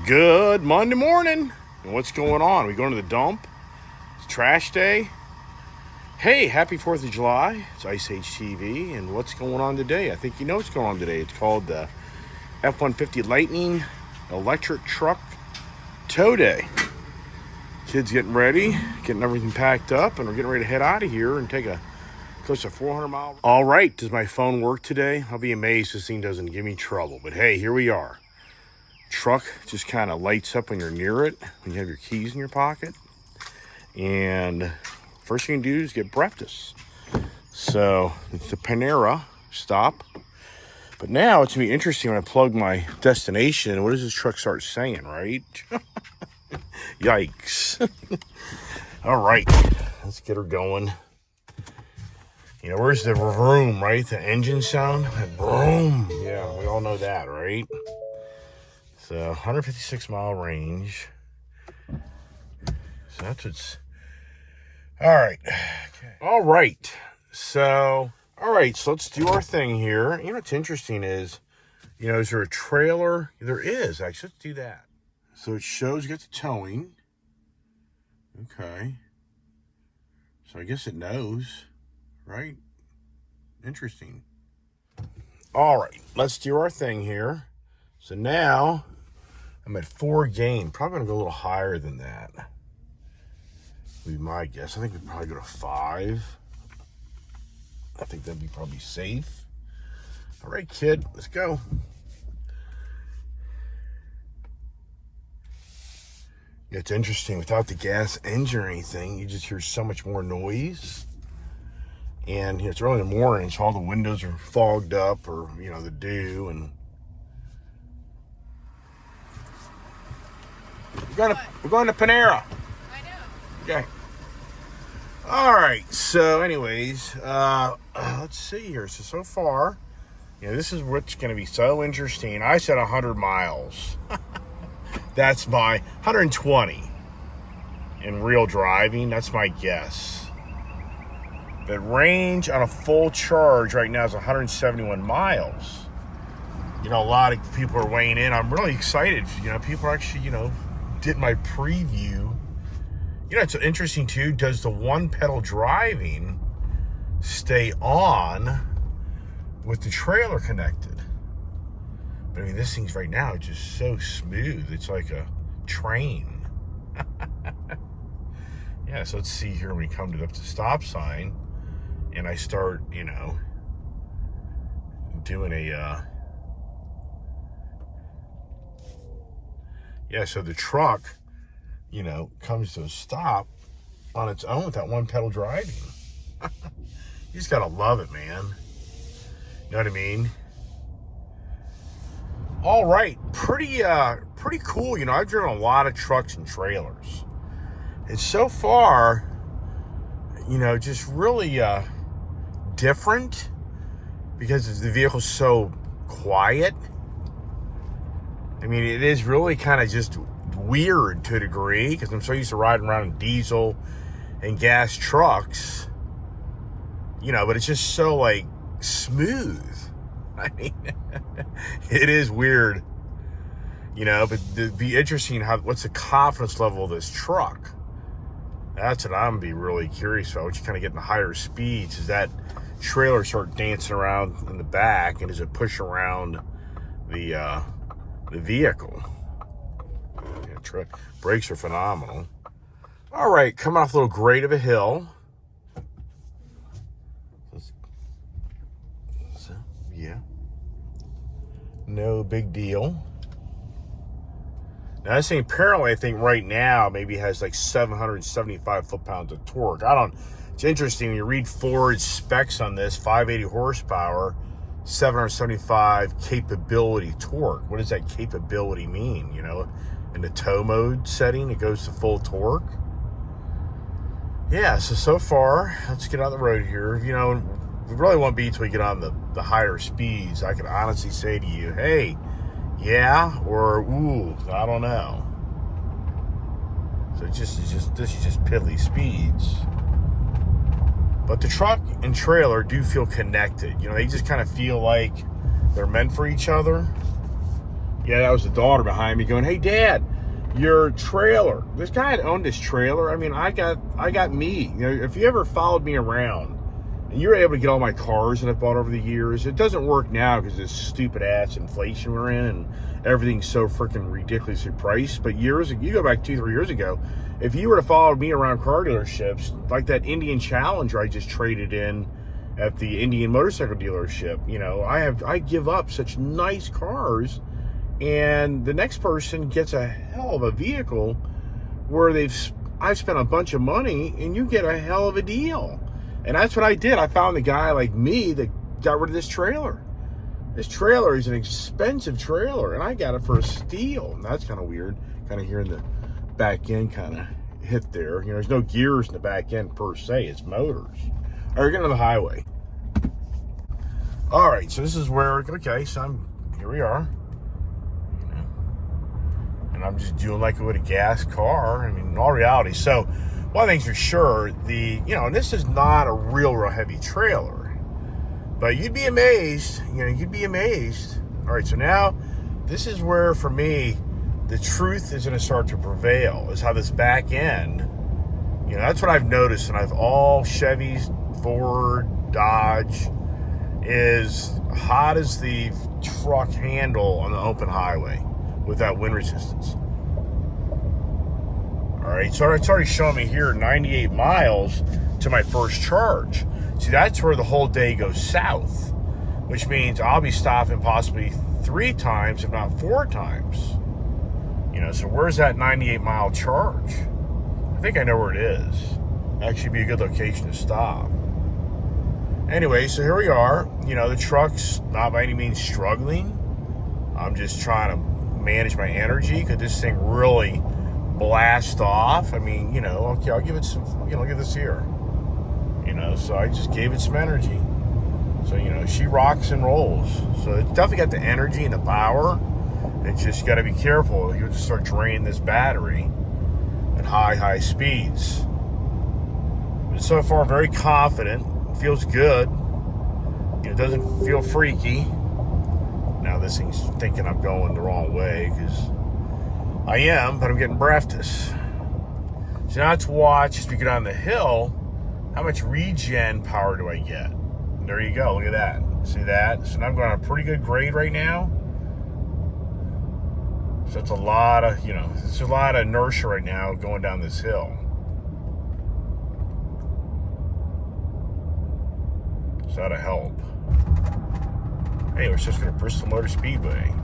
Good Monday morning. And what's going on? We going to the dump? It's trash day. Hey, happy 4th of July. It's Ice Age TV. And what's going on today? I think you know what's going on today. It's called the F-150 Lightning Electric Truck Tow Day. Kids getting ready, getting everything packed up, and we're getting ready to head out of here and take a close to 400 mile. All right, does my phone work today? I'll be amazed if this thing doesn't give me trouble. But hey, here we are. Truck just kind of lights up when you're near it, when you have your keys in your pocket. And first thing you do is get breakfast. So it's the Panera stop. But now it's going to be interesting when I plug my destination. What does this truck start saying, right? Yikes. All right, let's get her going. You know, where's the vroom, right? The engine sound? Vroom. Yeah, we all know that, right? So 156 mile range. So that's what's all right. Okay. All right. So let's do our thing here. You know what's interesting is, you know, is there a trailer? There is, actually. Let's do that. So it shows you got the towing. Okay. So I guess it knows, right? Interesting. All right, let's do our thing here. So now I'm at 4 gain. Probably gonna go a little higher than that. Would be my guess. I think we'd probably go to 5. I think that'd be probably safe. All right, kid, let's go. Yeah, it's interesting. Without the gas engine or anything, you just hear so much more noise. And you know, it's early in the morning, so all the windows are fogged up, or you know, the dew, and we're going to Panera. I know. Okay. All right. So, anyways, let's see here. So far, you know, this is what's going to be so interesting. I said 100 miles. That's my 120 in real driving. That's my guess. The range on a full charge right now is 171 miles. You know, a lot of people are weighing in. I'm really excited. You know, people actually, you know, did my preview. You know, it's interesting too. Does the one pedal driving stay on with the trailer connected? But I mean, this thing's right now just so smooth. It's like a train. Yeah, so let's see here when we come to the stop sign and I start, you know, doing a, yeah, so the truck, you know, comes to a stop on its own with that one pedal driving. You just gotta love it, man. You know what I mean? All right, pretty cool. You know, I've driven a lot of trucks and trailers. And so far, you know, just really different because the vehicle's so quiet. I mean, it is really kind of just weird to a degree because I'm so used to riding around in diesel and gas trucks, you know, but it's just so like smooth. I mean, it is weird, you know, but it'd be interesting what's the confidence level of this truck? That's what I'm be really curious about. Once you kind of get in the higher speeds, does that trailer start dancing around in the back, and does it push around the vehicle? Yeah, brakes are phenomenal. All right, coming off a little grade of a hill. So, yeah. No big deal. Now, this thing apparently, I think right now, maybe has like 775 foot-pounds of torque. It's interesting when you read Ford's specs on this, 580 horsepower, 775 capability torque. What does that capability mean? You know, in the tow mode setting, it goes to full torque. Yeah, so far, let's get on the road here. You know, we really won't be until we get on the higher speeds. I can honestly say to you, hey, yeah, or ooh, I don't know. So this is just piddly speeds. But the truck and trailer do feel connected. You know, they just kind of feel like they're meant for each other. Yeah, that was the daughter behind me going, "Hey, Dad, your trailer." This guy had owned this trailer. I mean, I got me. You know, if you ever followed me around and you were able to get all my cars that I've bought over the years, it doesn't work now because this stupid ass inflation we're in and everything's so freaking ridiculously priced. But you go back 2-3 years ago, if you were to follow me around car dealerships, like that Indian Challenger I just traded in at the Indian motorcycle dealership, you know, I give up such nice cars. And the next person gets a hell of a vehicle where I've spent a bunch of money and you get a hell of a deal. And that's what I did. I found a guy like me that got rid of this trailer. This trailer is an expensive trailer and I got it for a steal. And that's kind of weird. Kind of hearing the back end kind of hit there. You know, there's no gears in the back end per se. It's motors. All right, we're getting on the highway. All right, so this is where, okay, so here we are. I'm just doing like it would a gas car. I mean, in all reality. So one thing's for sure, and this is not a real heavy trailer, but you'd be amazed, you'd be amazed. All right, so now this is where, for me, the truth is going to start to prevail, is how this back end, that's what I've noticed, and all Chevys, Ford, Dodge, is hot as the truck handle on the open highway with that wind resistance. All right, so it's already showing me here 98 miles to my first charge. See, that's where the whole day goes south, which means I'll be stopping possibly 3 times, if not 4 times. So where's that 98-mile charge? I think I know where it is. Actually be a good location to stop. Anyway, so here we are. The truck's not by any means struggling. I'm just trying to manage my energy. Could this thing really blast off? I mean, okay, I'll give it some, look at this here. So I just gave it some energy. So, she rocks and rolls. So it's definitely got the energy and the power. It's just got to be careful. You'll just start draining this battery at high speeds. But so far, very confident. It feels good. It doesn't feel freaky. Now this thing's thinking I'm going the wrong way, because I am, but I'm getting breathless. So now let's watch, as we go down the hill, how much regen power do I get? There you go, look at that. See that? So now I'm going on a pretty good grade right now. So it's a lot of, there's a lot of inertia right now going down this hill. So that'll help. Hey, we're just going to Bristol Motor Speedway.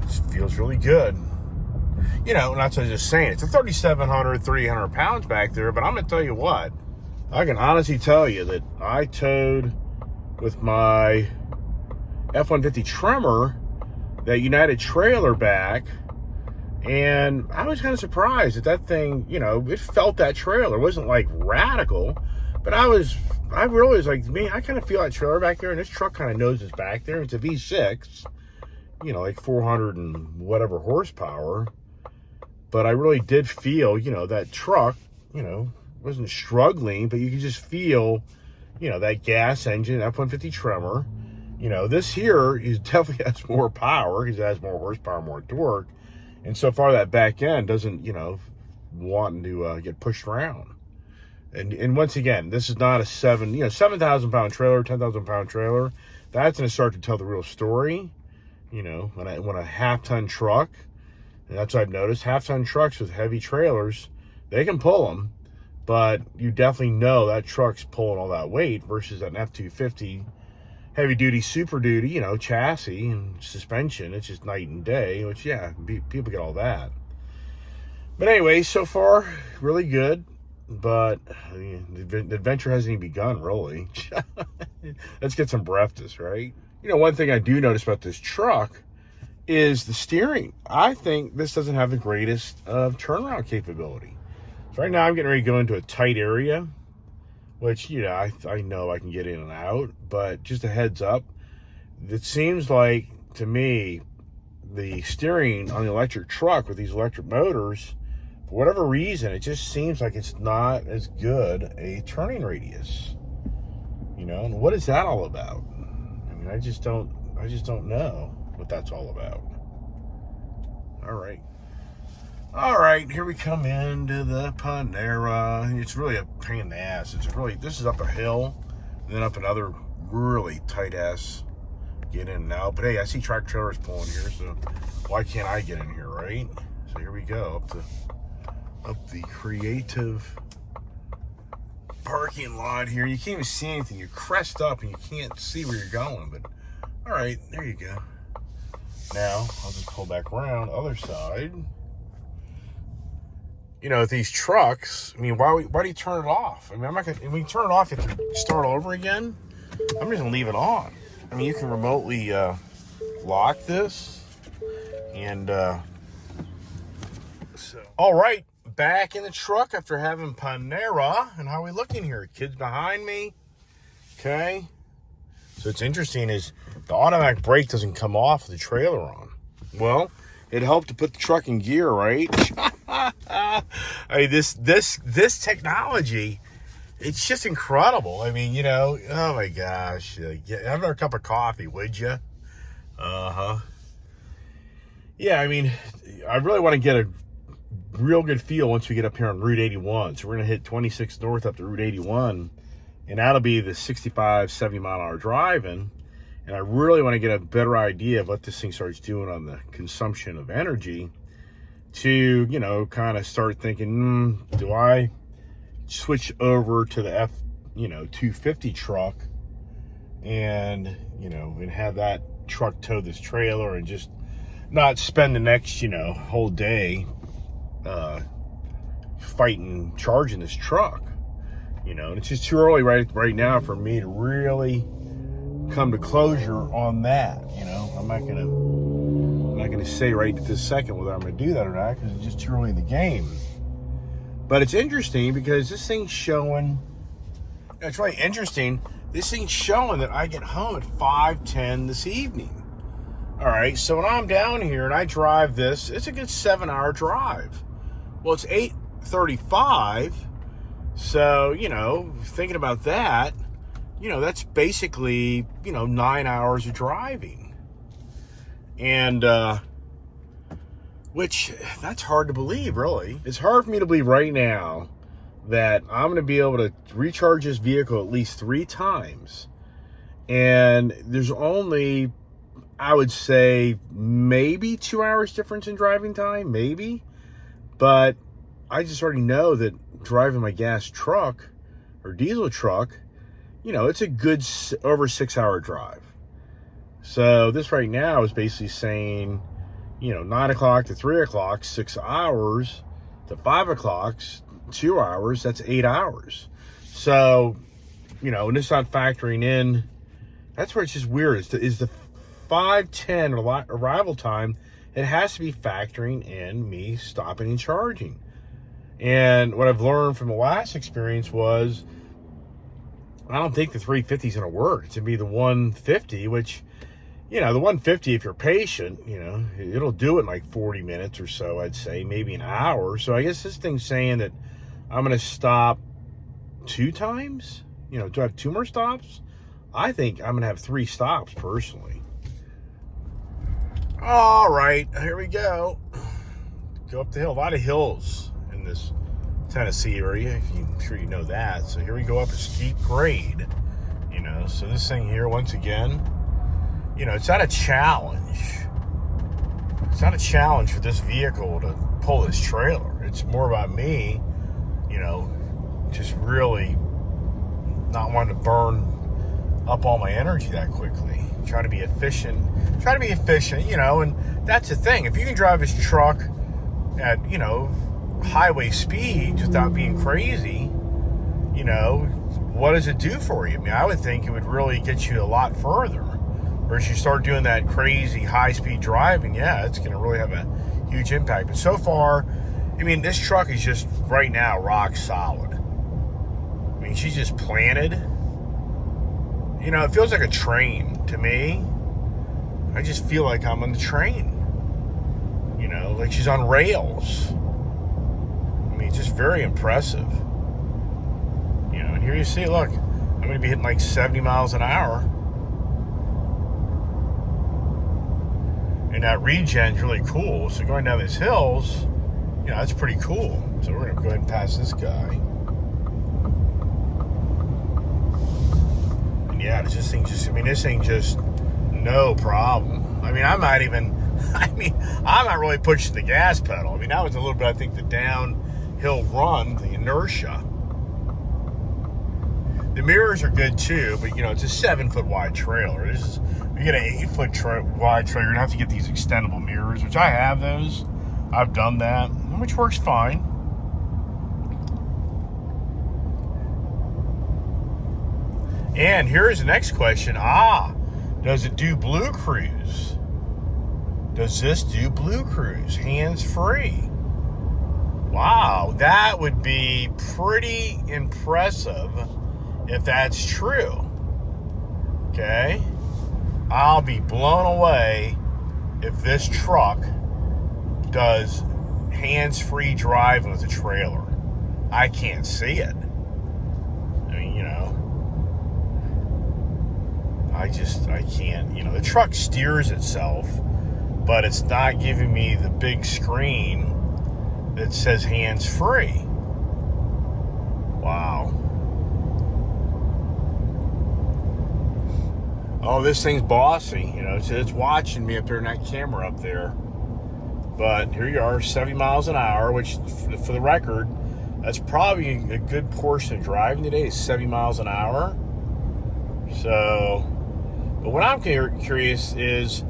This feels really good. Not to just saying, it's a 3,700, 300 pounds back there, but I'm going to tell you what. I can honestly tell you that I towed with my F-150 Tremor that United trailer back, and I was kind of surprised that thing, it felt that trailer. It wasn't like radical, but I really was like, man, I kind of feel that trailer back there, and this truck kind of noses back there. It's a V6, like 400 and whatever horsepower, but I really did feel, that truck, wasn't struggling, but you could just feel, that gas engine, F-150 Tremor. This here is definitely has more power because it has more horsepower, more torque. And so far that back end doesn't, want to get pushed around. And once again, this is not a 7,000 pound trailer, 10,000 pound trailer. That's going to start to tell the real story. When a half-ton truck, and that's what I've noticed, half-ton trucks with heavy trailers, they can pull them, but you definitely know that truck's pulling all that weight versus an F-250 heavy-duty, super-duty, chassis and suspension. It's just night and day, which, yeah, people get all that. But anyway, so far, really good. But the adventure hasn't even begun, really. Let's get some breathless, right? One thing I do notice about this truck is the steering. I think this doesn't have the greatest of turnaround capability. So right now, I'm getting ready to go into a tight area, which, I know I can get in and out, but just a heads up, it seems like, to me, the steering on the electric truck with these electric motors, for whatever reason, it just seems like it's not as good a turning radius. You know, and what is that all about? I mean, I just don't know what that's all about. All right, here we come into the Panera. It's really a pain in the ass. This is up a hill, and then up another really tight ass get in and out. But hey, I see tractor trailers pulling here, so why can't I get in here, right? So here we go, up the creative parking lot here. You can't even see anything. You crest up and you can't see where you're going. But all right, there you go. Now I'll just pull back around other side. You know, these trucks, I mean, why do you turn it off? I mean, I'm not gonna, when you turn it off, you have to start all over again. I'm just gonna leave it on. I mean, you can remotely lock this, and so. All right, back in the truck after having Panera, and how are we looking here? Kids behind me, okay. So it's interesting is the automatic brake doesn't come off with the trailer on. Well, it helped to put the truck in gear, right? I mean, this technology, it's just incredible. I mean, you know, oh my gosh. Have another cup of coffee, would you? Yeah, I mean, I really want to get a real good feel once we get up here on Route 81. So we're going to hit 26 North up to Route 81. And that'll be the 65, 70 mile an hour driving. And I really want to get a better idea of what this thing starts doing on the consumption of energy to, you know, kind of start thinking, do I switch over to the F-250 truck and, you know, and have that truck tow this trailer and just not spend the next, you know, whole day fighting, charging this truck, you know. And it's just too early right now for me to really come to closure on that. You know, I'm not gonna say right at this second whether I'm gonna do that or not, because it's just too early in the game. But it's interesting because this thing's showing, it's really interesting, this thing's showing that I get home at 5:10 this evening. All right, so when I'm down here and I drive this, it's a good 7-hour drive. Well, it's 8:35, so, you know, thinking about that, you know, that's basically, you know, 9 hours of driving. And, which, that's hard to believe, really. It's hard for me to believe right now that I'm going to be able to recharge this vehicle at least 3 times. And there's only, I would say, maybe 2 hours difference in driving time, maybe. But I just already know that driving my gas truck or diesel truck, you know, it's a good over 6-hour drive. So this right now is basically saying, you know, 9 o'clock to 3 o'clock, 6 hours, to 5 o'clock, 2 hours, that's 8 hours. So, you know, and it's not factoring in, that's where it's just weird. Is the 5:10 arrival time, it has to be factoring in me stopping and charging. And what I've learned from the last experience was, I don't think the 350 is going to work. It's going to be the 150, which, you know, the 150, if you're patient, you know, it'll do it in like 40 minutes or so, I'd say, maybe an hour. So I guess this thing's saying that I'm going to stop 2 times. You know, do I have 2 more stops? I think I'm going to have 3 stops, personally. All right, here we go. Go up the hill. A lot of hills in this Tennessee area, I'm sure you know that. So here we go up a steep grade, you know. So this thing here, once again, you know, it's not a challenge. It's not a challenge for this vehicle to pull this trailer. It's more about me, you know, just really not wanting to burn up all my energy that quickly. Try to be efficient, you know. And that's the thing. If you can drive this truck at, you know, highway speeds without being crazy, you know, what does it do for you? I mean, I would think it would really get you a lot further. Whereas you start doing that crazy high-speed driving, yeah, it's going to really have a huge impact. But so far, I mean, this truck is just, right now, rock solid. I mean, she's just planted. You know, it feels like a train to me. I just feel like I'm on the train. You know, like she's on rails. I mean, just very impressive. You know, and here you see, look, I'm going to be hitting like 70 miles an hour. And that regen's really cool. So going down these hills, you know, that's pretty cool. So we're going to go ahead and pass this guy. And yeah, this thing just no problem. I mean, I'm not really pushing the gas pedal. I mean, that was a little bit, I think, the downhill run, the inertia. The mirrors are good too, but you know, it's a 7-foot wide trailer. You get an 8-foot wide trailer, you're gonna have to get these extendable mirrors, which I have those. I've done that, which works fine. And here's the next question. Does it do Blue Cruise? Does this do Blue Cruise? Hands-free. Wow, that would be pretty impressive if that's true. Okay? I'll be blown away if this truck does hands-free driving with a trailer. I can't see it. I mean, you know, I can't. You know, the truck steers itself, but it's not giving me the big screen that says hands-free. Wow. Oh, this thing's bossy. You know, it's watching me up there in that camera up there. But here you are, 70 miles an hour, which, for the record, that's probably a good portion of driving today is 70 miles an hour. So, but what I'm curious is,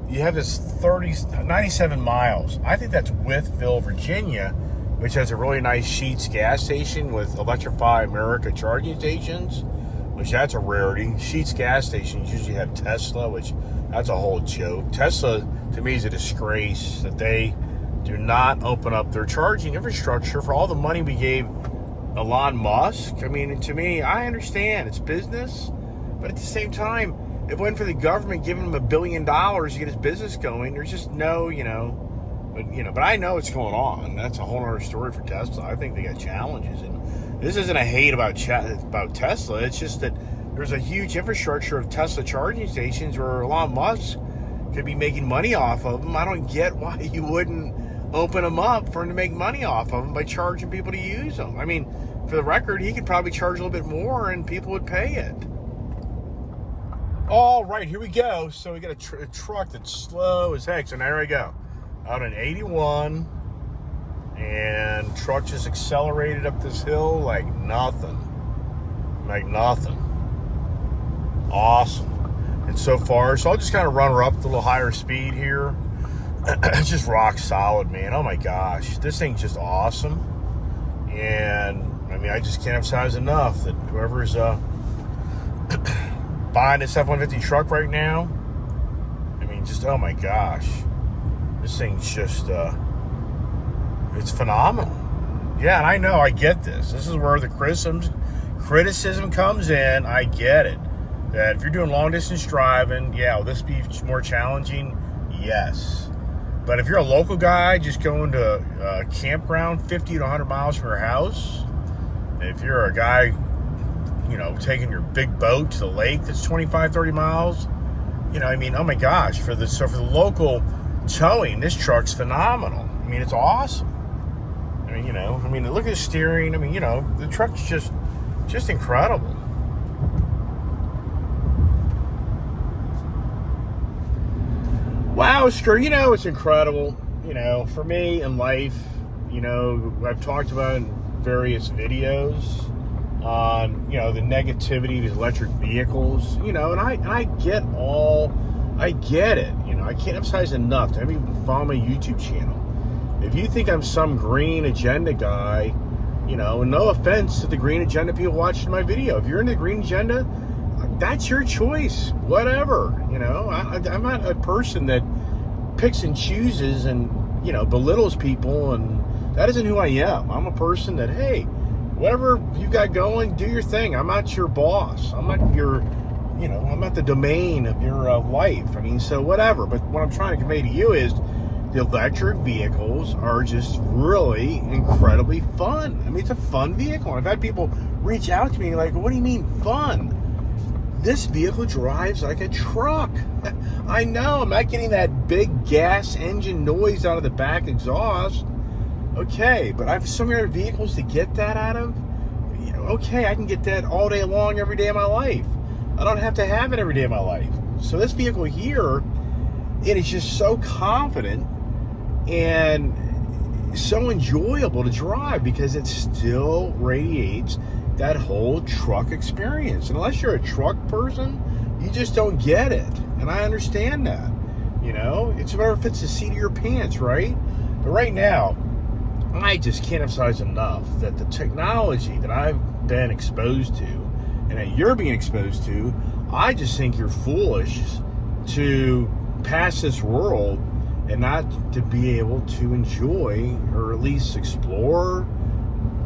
you have this 97 miles. I think that's Wytheville, Virginia, which has a really nice Sheetz gas station with Electrify America charging stations, which that's a rarity. Sheetz gas stations usually have Tesla, which that's a whole joke. Tesla, to me, is a disgrace that they do not open up their charging infrastructure for all the money we gave Elon Musk. I mean, to me, I understand it's business, but at the same time, if it wasn't for the government giving him $1 billion to get his business going, there's just no, but I know what's going on. That's a whole other story for Tesla. I think they got challenges, and this isn't a hate about Tesla. It's just that there's a huge infrastructure of Tesla charging stations where Elon Musk could be making money off of them. I don't get why you wouldn't open them up for him to make money off of them by charging people to use them. I mean, for the record, he could probably charge a little bit more and people would pay it. All right, here we go. So we got a truck that's slow as heck. So now here I go. Out in 81, and truck just accelerated up this hill like nothing. Like nothing. Awesome. And so far, so I'll just kind of run her up to a little higher speed here. It's just rock solid, man. Oh my gosh. This thing's just awesome. And I mean, I just can't emphasize enough that whoever's buying this F-150 truck right now, I mean, just, oh my gosh, this thing's just, it's phenomenal. Yeah, and I know, I get this. This is where the criticism comes in. I get it. That if you're doing long distance driving, yeah, will this be more challenging? Yes. But if you're a local guy just going to a campground 50 to 100 miles from your house, if you're a guy, you know, taking your big boat to the lake that's 25, 30 miles, you know, I mean, oh my gosh, for the local towing, this truck's phenomenal. I mean, it's awesome. I mean, you know, look at the steering. I mean, you know, the truck's just incredible. Wow, Oscar, you know, it's incredible. You know, for me in life, you know, I've talked about in various videos on, you know, the negativity of these electric vehicles, you know, and I get it. You know, I can't emphasize enough to everyone follow my YouTube channel. If you think I'm some green agenda guy, you know, no offense to the green agenda people watching my video. If you're in the green agenda, that's your choice. Whatever, you know. I'm not a person that picks and chooses and, you know, belittles people, and that isn't who I am. I'm a person that, hey, whatever you got going, do your thing. I'm not your boss. I'm not your, you know, I'm not the domain of your life. I mean, so whatever. But what I'm trying to convey to you is the electric vehicles are just really incredibly fun. I mean, it's a fun vehicle. I've had people reach out to me like, what do you mean fun? This vehicle drives like a truck. I know, I'm not getting that big gas engine noise out of the back exhaust. Okay, but I have so many other vehicles to get that out of. You know, okay, I can get that all day long, every day of my life. I don't have to have it every day of my life. So this vehicle here, it is just so confident and so enjoyable to drive because it still radiates that whole truck experience. And unless you're a truck person, you just don't get it. And I understand that. You know, it's whatever fits the seat of your pants, right? But right now, I just can't emphasize enough that the technology that I've been exposed to and that you're being exposed to, I just think you're foolish to pass this world and not to be able to enjoy or at least explore,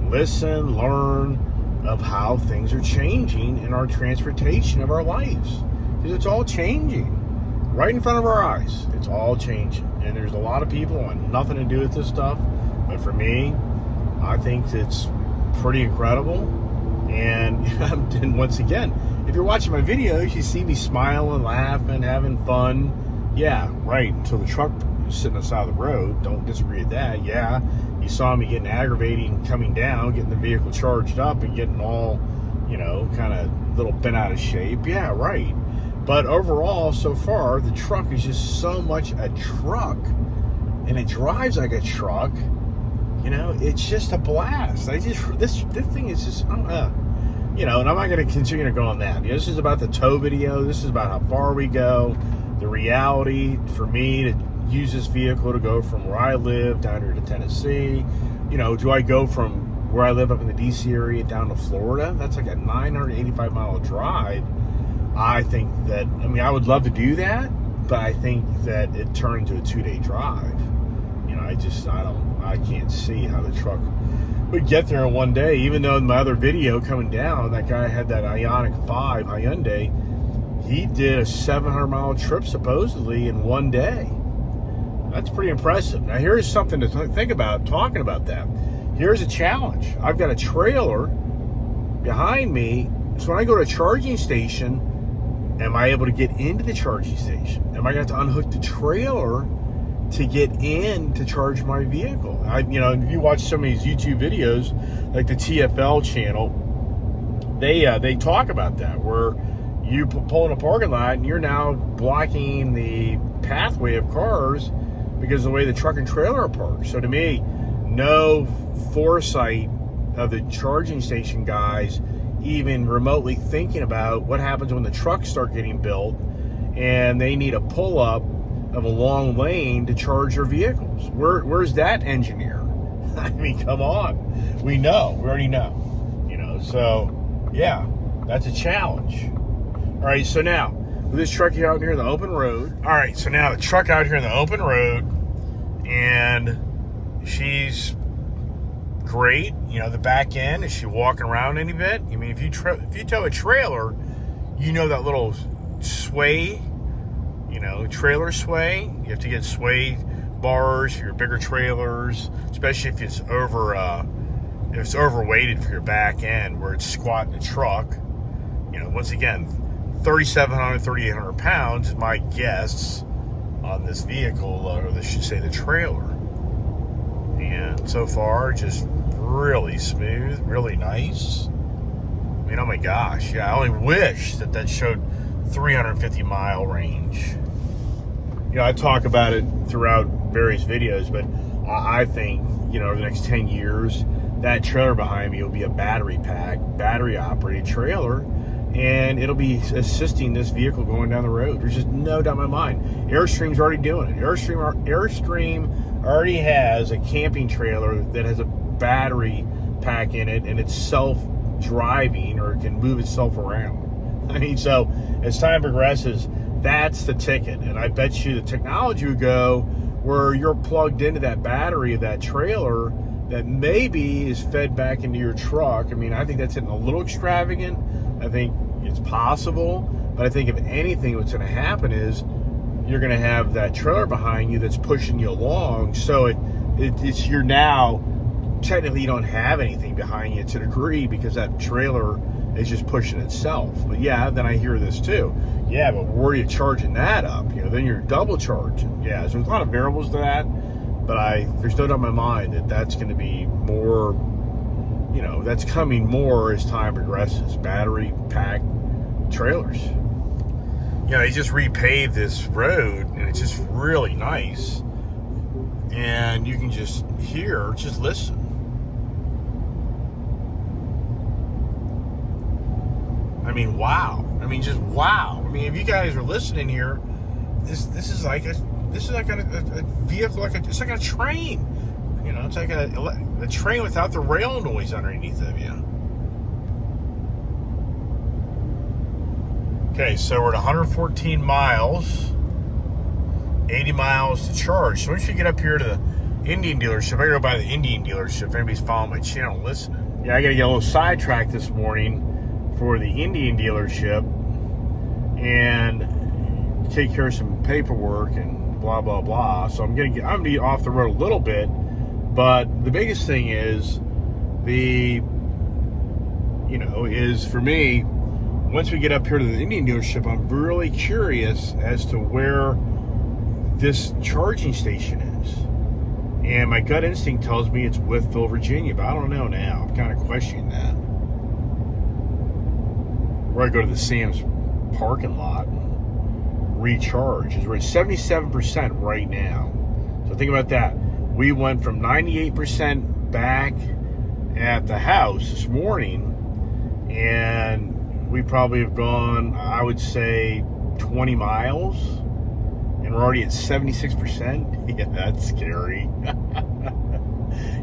listen, learn of how things are changing in our transportation of our lives. Because it's all changing right in front of our eyes. It's all changing. And there's a lot of people who want nothing to do with this stuff. But for me, I think it's pretty incredible. And once again, if you're watching my videos, you see me smiling, laughing, having fun. Yeah, right, until the truck is sitting on the side of the road. Don't disagree with that. Yeah, you saw me getting aggravating coming down, getting the vehicle charged up and getting all, you know, kind of a little bent out of shape. Yeah, right. But overall, so far, the truck is just so much a truck. And it drives like a truck. You know, it's just a blast. This thing is just, you know, and I'm not going to continue to go on that. You know, this is about the tow video. This is about how far we go. The reality for me to use this vehicle to go from where I live down here to Tennessee. You know, do I go from where I live up in the DC area down to Florida? That's like a 985 mile drive. I think that, I mean, I would love to do that, but I think that it turned into a 2-day drive. You know, I can't see how the truck would get there in one day, even though in my other video coming down, that guy had that Ioniq 5 Hyundai. He did a 700 mile trip supposedly in one day. That's pretty impressive. Now here's something to think about talking about that. Here's a challenge. I've got a trailer behind me. So when I go to a charging station, am I able to get into the charging station? Am I going to have to unhook the trailer to get in to charge my vehicle? You know, if you watch some of these YouTube videos, like the TFL channel, they talk about that, where you pull in a parking lot and you're now blocking the pathway of cars because of the way the truck and trailer are parked. So to me, no foresight of the charging station guys even remotely thinking about what happens when the trucks start getting built and they need a pull-up of a long lane to charge their vehicles. Where's that engineer? I mean, come on. We already know. You know, so yeah, that's a challenge. All right, so now, with this truck out here in the open road. All right, so now the truck out here in the open road, and she's great. You know, the back end, is she walking around any bit? I mean, if you tow a trailer, you know that little sway, you know, trailer sway. You have to get sway bars for your bigger trailers, especially if it's overweighted for your back end, where it's squatting the truck. You know, once again, 3,700, 3,800 pounds is my guess on this vehicle, or I should say the trailer. And so far, just really smooth, really nice. I mean, oh my gosh, yeah, I only wish that showed 350 mile range. You know, I talk about it throughout various videos, but I think, you know, over the next 10 years, that trailer behind me will be a battery pack, battery operated trailer, and it'll be assisting this vehicle going down the road. There's just no doubt in my mind. Airstream's already doing it. Airstream already has a camping trailer that has a battery pack in it, and it's self-driving, or it can move itself around. I mean, so as time progresses, that's the ticket. And I bet you the technology would go where you're plugged into that battery of that trailer that maybe is fed back into your truck. I mean, I think that's getting a little extravagant. I think it's possible, but I think if anything, what's going to happen is you're going to have that trailer behind you that's pushing you along. So you're now, technically you don't have anything behind you to a degree because that trailer is just pushing itself. But yeah, then I hear this too. Yeah, but where are you charging that up? Then you're double charging. Yeah, so there's a lot of variables to that. But there's no doubt in my mind that that's going to be more, that's coming more as time progresses. Battery pack trailers. They just repaved this road, and it's just really nice. And you can just listen. I mean, wow. I mean, just wow. I mean, if you guys are listening here, this is like a vehicle, it's like a train. It's like a train without the rail noise underneath of you. Okay, so we're at 114 miles, 80 miles to charge. So once you get up here to the Indian dealership, I gotta go by the Indian dealership if anybody's following my channel listening. Yeah, I gotta get a little sidetracked this morning for the Indian dealership and take care of some paperwork and blah blah blah. So I'm gonna be off the road a little bit, but the biggest thing is is for me, once we get up here to the Indian dealership, I'm really curious as to where this charging station is. And my gut instinct tells me it's Wytheville, Virginia, but I don't know now. I'm kind of questioning that. Where I go to the Sam's parking lot and recharge. We're at 77% right now. So think about that. We went from 98% back at the house this morning, and we probably have gone, I would say, 20 miles, and we're already at 76%. Yeah, that's scary.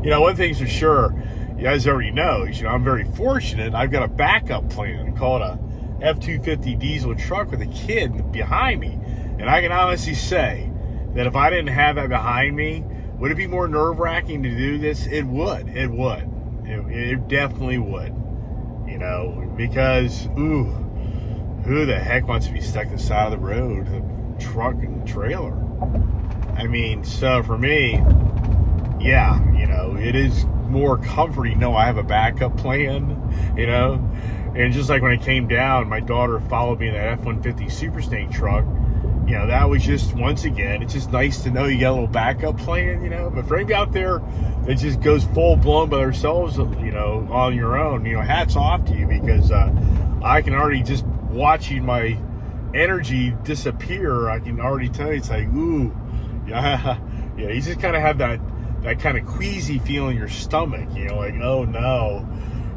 One thing's for sure, you guys already know, I'm very fortunate. I've got a backup plan called a F-150 diesel truck with a kid behind me. And I can honestly say that if I didn't have that behind me, would it be more nerve-wracking to do this? It would. It definitely would. Because, who the heck wants to be stuck to the side of the road, the truck and trailer? I mean, so for me, yeah, it is more comforting. No, I have a backup plan, and just like when I came down, my daughter followed me in that F-150 Super Snake truck. That was just, once again, it's just nice to know you got a little backup plan, But for anybody out there that just goes full blown by themselves, on your own, hats off to you, because I can already, just watching my energy disappear, I can already tell you, it's like, ooh, yeah, you just kind of have that kind of queasy feeling in your stomach, like, oh no,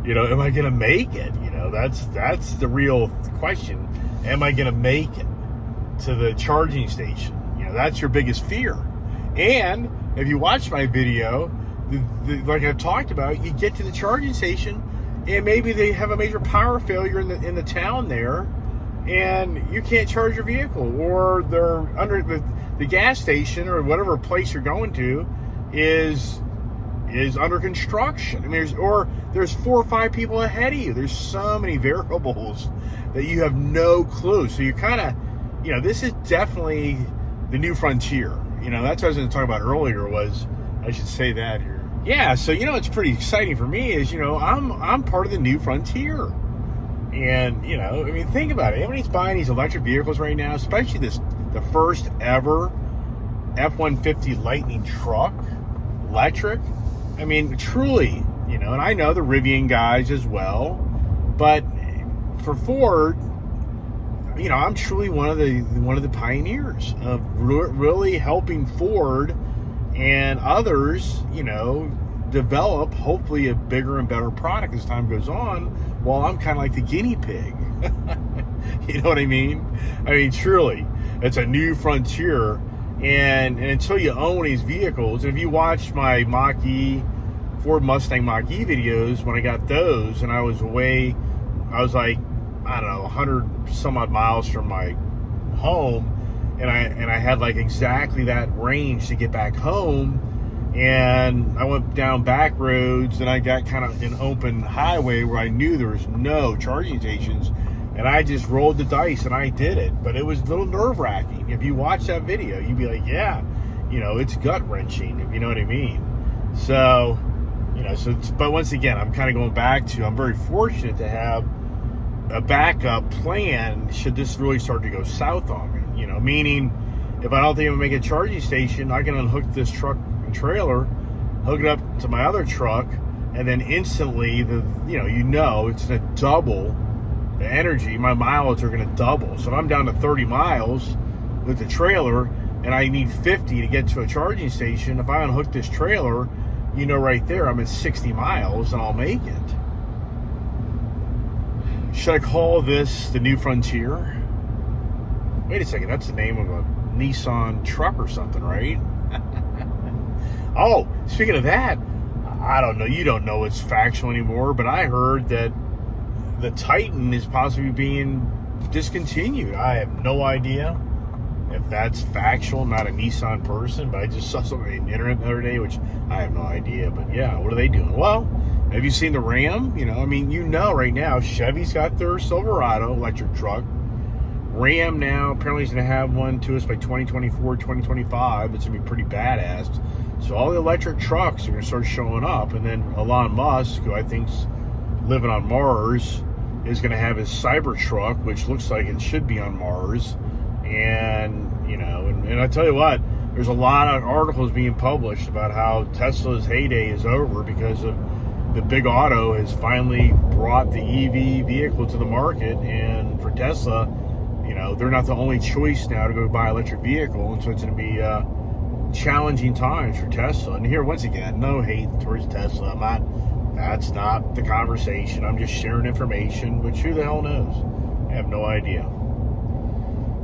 am I gonna make it? That's the real question. Am I gonna make it to the charging station? That's your biggest fear. And if you watch my video, like I've talked about, you get to the charging station and maybe they have a major power failure in the town there, and you can't charge your vehicle, or they're under the gas station or whatever place you're going to is under construction. I mean, there's 4 or 5 people ahead of you. There's so many variables that you have no clue. So you kind of, this is definitely the new frontier. That's what I was going to talk about earlier, was I should say that here. Yeah, so it's pretty exciting for me is, I'm part of the new frontier. And, I mean, think about it. Everybody's buying these electric vehicles right now, especially the first ever F-150 Lightning truck, electric. I mean, truly, and I know the Rivian guys as well, but for Ford, I'm truly one of the pioneers of really helping Ford and others, develop hopefully a bigger and better product as time goes on, while I'm kind of like the guinea pig. You know what I mean? I mean, truly, it's a new frontier, and until you own these vehicles, and if you watch my Mach-E, Ford Mustang Mach-E videos, when I got those, and I was like, I don't know, 100 some odd miles from my home, and I had like exactly that range to get back home, and I went down back roads, and I got kind of an open highway where I knew there was no charging stations, And I just rolled the dice and I did it. But it was a little nerve-wracking. If you watch that video, you'd be like, yeah, you know, it's gut-wrenching, if you know what I mean. So, you know, but once again, I'm kind of going back to, I'm very fortunate to have a backup plan should this really start to go south on me, you know, meaning if I don't think I'm going to make a charging station, I can unhook this truck and trailer, hook it up to my other truck, and then instantly, it's going to double the energy. My mileage are going to double. So if I'm down to 30 miles with the trailer and I need 50 to get to a charging station, if I unhook this trailer, you know, right there, I'm at 60 miles and I'll make it. Should I call this the New Frontier? Wait a second, that's the name of a Nissan truck or something, right? Oh, speaking of that, I don't know, you don't know it's factual anymore, but I heard that the Titan is possibly being discontinued. I have no idea if that's factual. I'm not a Nissan person, but I just saw something on the internet the other day, which I have no idea. But yeah, what are they doing? Well, have you seen the Ram? You know, I mean, you know right now, Chevy's got their Silverado electric truck. Ram now apparently is going to have one to us by 2024, 2025. It's going to be pretty badass. So all the electric trucks are going to start showing up. And then Elon Musk, who I think's living on Mars, is going to have his Cybertruck, which looks like it should be on Mars. And, you know, and I tell you what, there's a lot of articles being published about how Tesla's heyday is over because of the big auto has finally brought the EV vehicle to the market. And for Tesla, you know, they're not the only choice now to go buy an electric vehicle. And so it's going to be challenging times for Tesla. And here, once again, no hate towards Tesla. That's not the conversation. I'm just sharing information, which who the hell knows? I have no idea.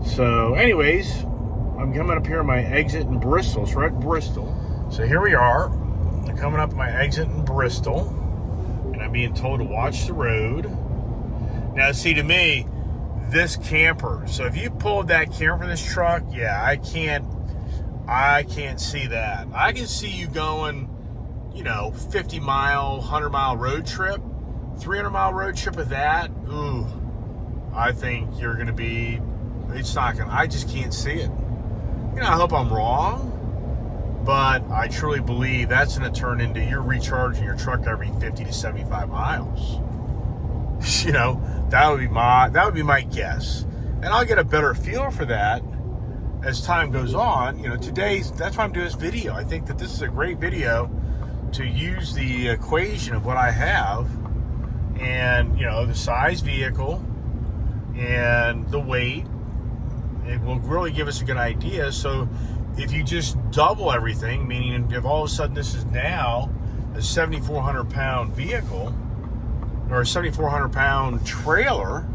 So anyways, I'm coming up here on my exit in Bristol. So we're at Bristol. So here we are. I'm coming up my exit in Bristol. And I'm being told to watch the road. Now, see, to me, this camper. So if you pulled that camper from this truck, yeah, I can't see that. I can see you going, you know, 50-mile, 100-mile road trip. 300-mile road trip of that, ooh, I think you're going to be... It's not going to, I just can't see it. You know, I hope I'm wrong, but I truly believe that's going to turn into you're recharging your truck every 50 to 75 miles. You know, that would be my guess. And I'll get a better feel for that as time goes on. You know, that's why I'm doing this video. I think that this is a great video to use the equation of what I have and, you know, the size vehicle and the weight. It will really give us a good idea. So if you just double everything, meaning if all of a sudden this is now a 7,400 pound vehicle or a 7,400 pound trailer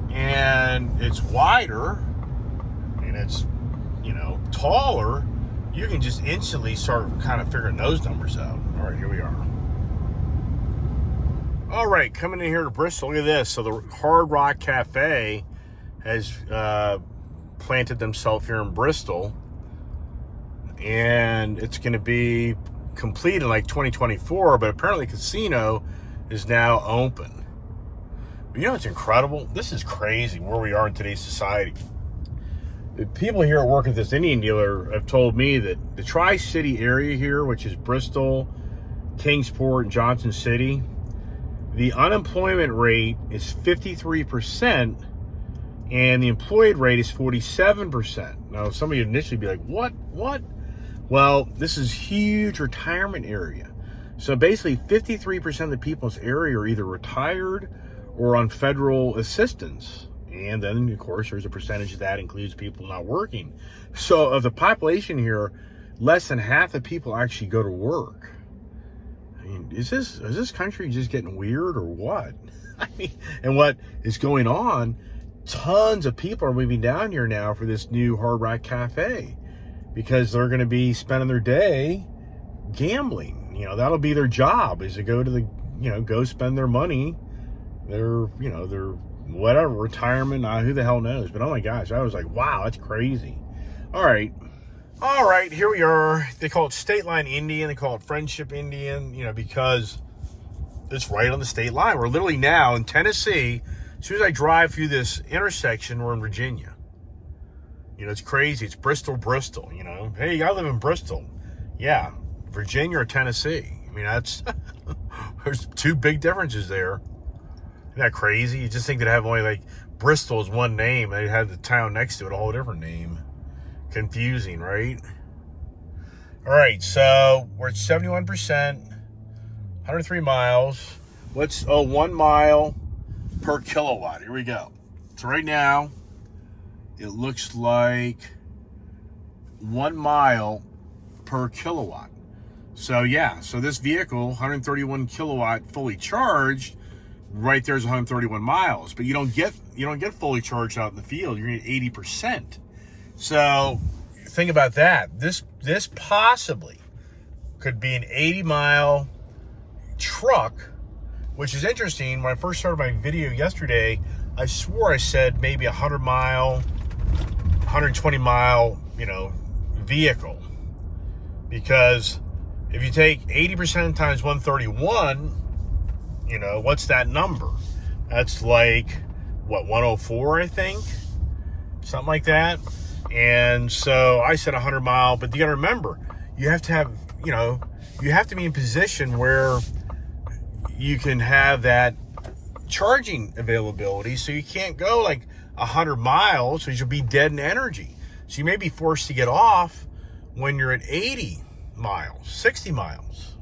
and it's wider and it's, you know, taller, you can just instantly start kind of figuring those numbers out. All right, here we are. All right, coming in here to Bristol, look at this. So the Hard Rock Cafe has planted themselves here in Bristol, and it's going to be complete in like 2024, but apparently casino is now open. But you know what's incredible? This is crazy where we are in today's society. The people here at work at this Indian dealer have told me that the Tri-City area here, which is Bristol, Kingsport, and Johnson City, the unemployment rate is 53%, and the employed rate is 47%. Now, somebody would initially be like, what? Well, this is huge retirement area. So basically 53% of the people in this area are either retired or on federal assistance. And then, of course, there's a percentage that includes people not working. So of the population here, less than half the people actually go to work. I mean, is this country just getting weird or what? I mean, and what is going on, tons of people are moving down here now for this new Hard Rock Cafe because they're going to be spending their day gambling. You know, that'll be their job, is to go to the, you know, go spend their money, their whatever, retirement, who the hell knows. But oh my gosh, I was like, wow, that's crazy. All right, here we are. They call it State Line Indian. They call it Friendship Indian, you know, because it's right on the state line. We're literally now in Tennessee, As soon as I drive through this intersection, we're in Virginia. You know, it's crazy. It's Bristol, you know. Hey, I live in Bristol. Yeah, Virginia or Tennessee. I mean, that's there's two big differences there. Isn't that crazy? You just think that have only like Bristol is one name. They had the town next to it, a whole different name. Confusing, right? All right, so we're at 71%, 103 miles. What's 1 mile per kilowatt? Here we go. So right now, it looks like 1 mile per kilowatt. So yeah, so this vehicle, 131 kilowatt, fully charged. Right there's 131 miles, but you don't get fully charged out in the field. You're at 80%. So think about that. This possibly could be an 80-mile truck, which is interesting. When I first started my video yesterday, I swore I said maybe 100-mile, 120-mile, you know, vehicle. Because if you take 80% times 131, you know, what's that number? That's like, what, 104, I think? Something like that. And so I said 100 mile, but you got to remember, you have to have, you know, you have to be in position where you can have that charging availability. So you can't go like 100 miles, because you'll be dead in energy. So you may be forced to get off when you're at 80 miles, 60 miles.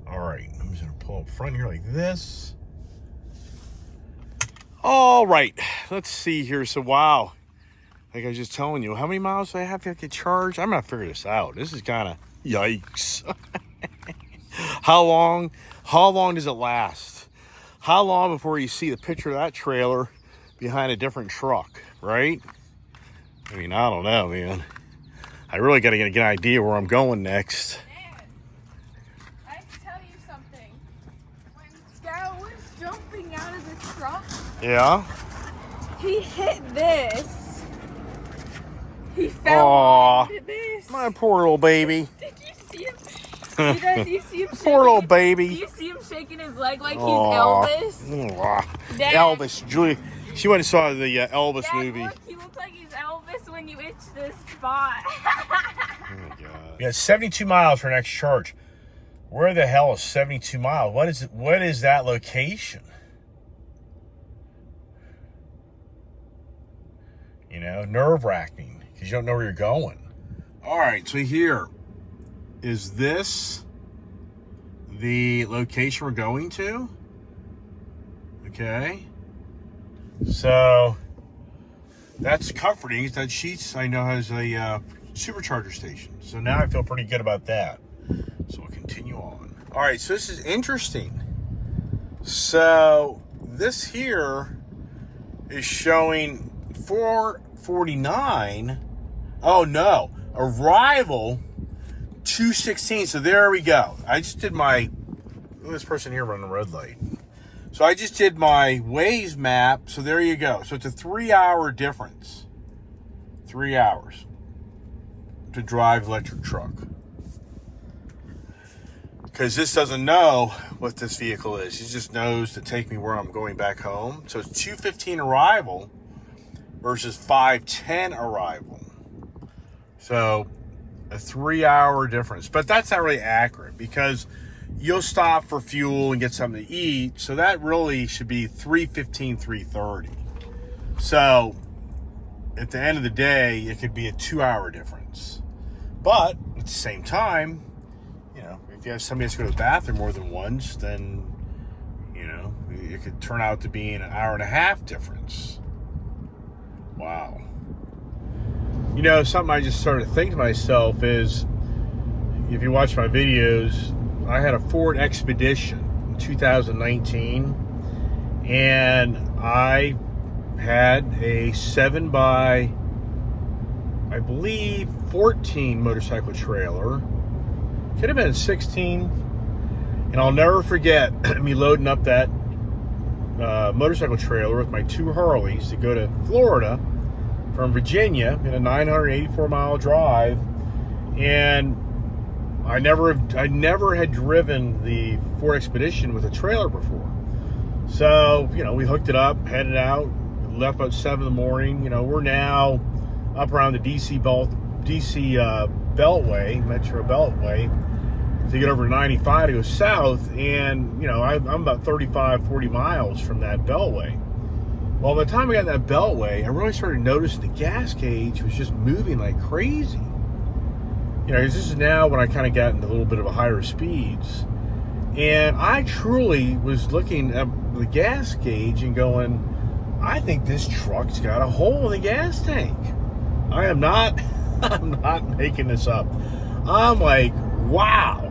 All right, I'm just gonna pull up front here like this. All right, let's see here. So wow, like I was just telling you, how many miles do I have to get charged? I'm gonna figure this out. This is kind of yikes. How long does it last? How long before you see the picture of that trailer behind a different truck, right? I mean, I don't know, man. I really got to get an idea where I'm going next. Man, I have to tell you something. When Scout was jumping out of the truck, Yeah? he hit this. He fell into this. My poor little baby. Did you see him? Do you see him Poor little baby. Do you see him shaking his leg like he's Elvis? Dad, Elvis. Julie, she went and saw the Elvis Dad, movie. Look, he looks like he's Elvis when you itch this spot. Oh my God. We got 72 miles for next charge. Where the hell is 72 miles? What is that location? You know, nerve-wracking because you don't know where you're going. All right, so here is this the location we're going to? Okay. So that's comforting. That Sheets, I know, has a supercharger station. So now I feel pretty good about that. So we'll continue on. All right, so this is interesting. So this here is showing 449. Oh no, arrival 216. So there we go. I just did my, look at this person here running a red light. So I just did my Waze map. So there you go. So it's a 3-hour difference. 3 hours to drive electric truck. Because this doesn't know what this vehicle is. It just knows to take me where I'm going back home. So it's 2:15 arrival versus 5:10 arrival. So a 3-hour difference. But that's not really accurate because you'll stop for fuel and get something to eat. So that really should be 3:15, 3:30. So at the end of the day, it could be a 2-hour difference. But at the same time, you know, if you have somebody that's going to the bathroom more than once, then, you know, it could turn out to be an hour and a half difference. Wow. You know, something I just started to think to myself is, if you watch my videos, I had a Ford Expedition in 2019, and I had a 7 by, I believe, 14 motorcycle trailer. Could have been 16. And I'll never forget me loading up that motorcycle trailer with my 2 Harleys to go to Florida from Virginia in a 984-mile drive. And I never had driven the Ford Expedition with a trailer before. So, we hooked it up, headed out, left about 7 in the morning. We're now up around the DC Beltway, Metro Beltway, to get over 95 to go south. And, I'm about 35, 40 miles from that Beltway. Well, by the time I got in that Beltway, I really started noticing the gas gauge was just moving like crazy. Because this is now when I kind of got into a little bit of a higher speeds. And I truly was looking at the gas gauge and going, I think this truck's got a hole in the gas tank. I'm not making this up. I'm like, wow.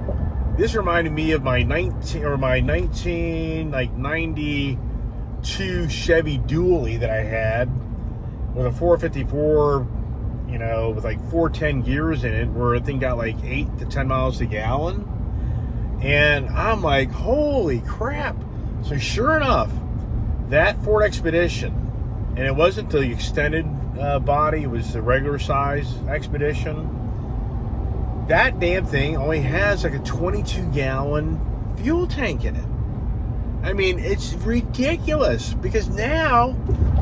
This reminded me of my 92 Chevy Dually that I had with a 454, with like 410 gears in it, where the thing got like 8 to 10 miles a gallon. And I'm like, holy crap. So sure enough, that Ford Expedition, and it wasn't the extended body, it was the regular size Expedition. That damn thing only has like a 22-gallon fuel tank in it. I mean, it's ridiculous, because now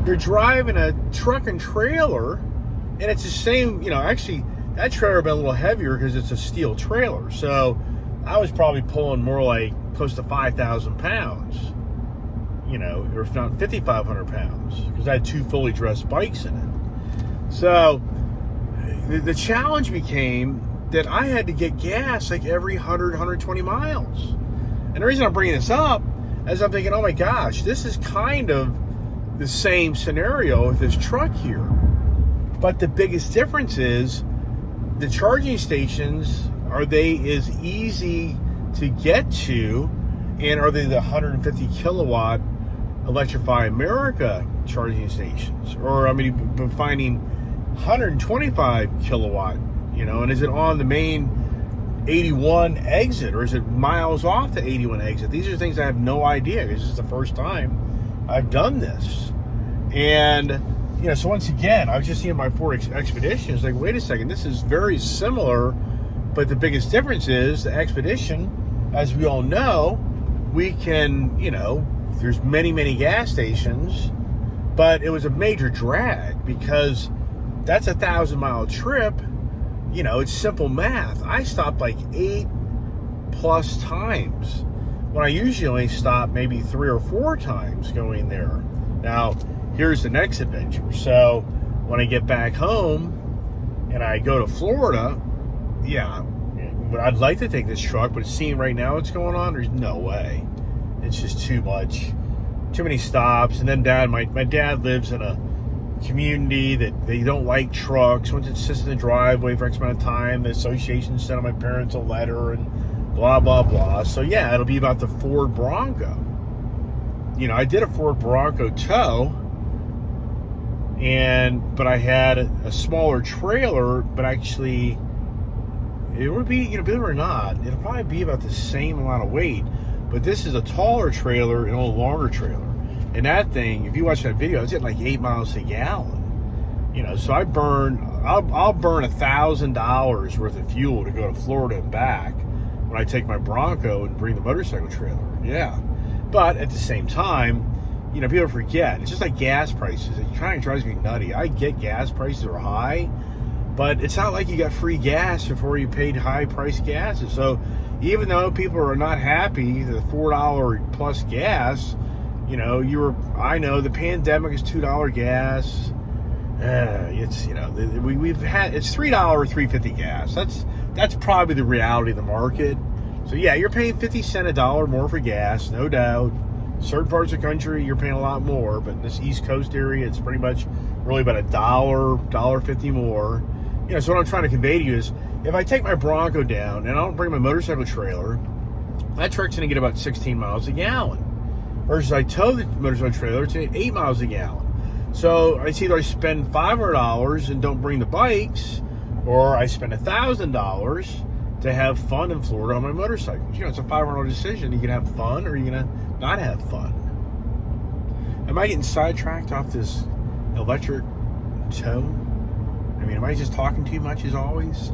you're driving a truck and trailer, and it's the same, actually that trailer would be a little heavier because it's a steel trailer. So I was probably pulling more like close to 5,000 pounds, or if not 5,500 pounds, because I had 2 fully dressed bikes in it. So the challenge became that I had to get gas like every 100, 120 miles. And the reason I'm bringing this up is I'm thinking, oh my gosh, this is kind of the same scenario with this truck here. But the biggest difference is the charging stations, are they as easy to get to, and are they the 150 kilowatt Electrify America charging stations? Or I mean, you've been finding 125 kilowatt, and is it on the main 81 exit, or is it miles off the 81 exit? These are things I have no idea, because this is the first time I've done this. And so once again, I was just seeing my Ford Expedition. It's like, wait a second, this is very similar, but the biggest difference is the Expedition, as we all know, we can, there's many, many gas stations, but it was a major drag, because that's a 1,000-mile trip. It's simple math. I stopped like 8+ times when I usually only stop maybe 3 or 4 times going there. Now, here's the next adventure. So when I get back home and I go to Florida, I'd like to take this truck, but seeing right now what's going on, there's no way. It's just too much. Too many stops. And then my dad lives in a community that they don't like trucks. Once it sits in the driveway for X amount of time, the association sent my parents a letter and blah, blah, blah. So yeah, it'll be about the Ford Bronco. I did a Ford Bronco tow, but I had a smaller trailer, but actually it would be, believe it or not, it'll probably be about the same amount of weight, but this is a taller trailer and a longer trailer. And that thing, if you watch that video, it's at like 8 miles a gallon. So I'll burn $1,000 worth of fuel to go to Florida and back when I take my Bronco and bring the motorcycle trailer. Yeah. But at the same time, people forget. It's just like gas prices. It kind of drives me nutty. I get gas prices are high, but it's not like you got free gas before you paid high-priced gases. So even though people are not happy, the $4 plus gas, I know the pandemic is $2 gas. It's we've had, it's $3, $3.50 gas. That's probably the reality of the market. So yeah, you're paying 50 cents a dollar more for gas, no doubt. Certain parts of the country you're paying a lot more, but in this East Coast area, it's pretty much really about $1.50 more. So what I'm trying to convey to you is, if I take my Bronco down and I don't bring my motorcycle trailer, that truck's going to get about 16 miles a gallon. Versus I tow the motorcycle trailer, it's 8 miles a gallon. So it's either I spend $500 and don't bring the bikes, or I spend $1,000 to have fun in Florida on my motorcycle. It's a $500 decision. You can have fun, or you're going to not have fun. Am I getting sidetracked off this electric tow? I mean, am I just talking too much as always?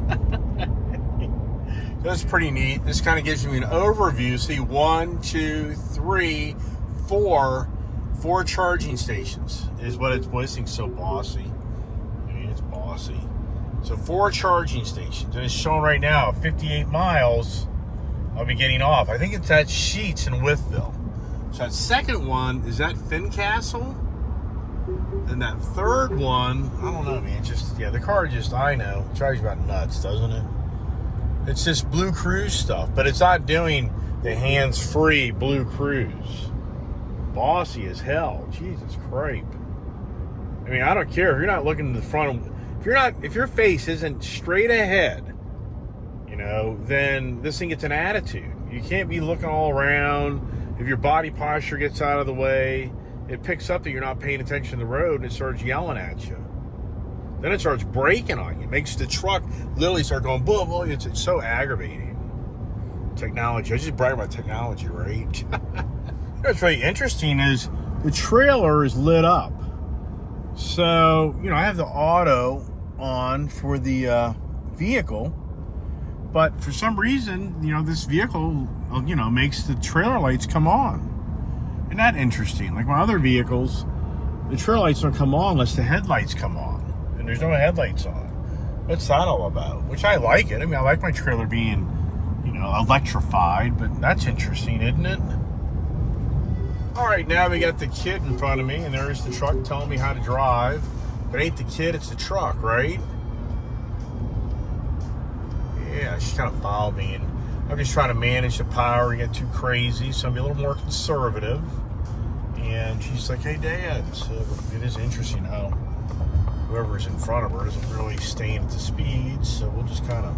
That's pretty neat. This kind of gives me an overview. See, 1, 2, 3, four charging stations is what it's listing. So bossy. I mean, it's bossy. So 4 charging stations, and it's showing right now 58 miles. I'll be getting off. I think it's at Sheets in Wytheville. So that second one is at Fincastle, and that third one, I don't know, man. Just the car just, I know, drives you about nuts, doesn't it? It's just Blue Cruise stuff, but it's not doing the hands-free Blue Cruise. Bossy as hell. Jesus Christ. I mean, I don't care if you're not looking to the front. If your face isn't straight ahead, then this thing gets an attitude. You can't be looking all around. If your body posture gets out of the way, it picks up that you're not paying attention to the road, and it starts yelling at you. Then it starts braking on you. It makes the truck literally start going boom, boom. It's so aggravating. Technology. I just brag about technology, right? What's really interesting is the trailer is lit up. So, I have the auto on for the vehicle, but for some reason, this vehicle, makes the trailer lights come on. Isn't that interesting? Like my other vehicles, the trailer lights don't come on unless the headlights come on, and there's no headlights on. What's that all about? Which I like it. I mean, I like my trailer being, electrified, but that's interesting, isn't it? All right, now we got the kid in front of me, and there's the truck telling me how to drive. If it ain't the kid, it's the truck, right? Yeah, she's kind of followed me, and I'm just trying to manage the power and get too crazy, so I'm a little more conservative. And she's like, hey, Dad. So it is interesting how whoever's in front of her isn't really staying at the speed, so we'll just kind of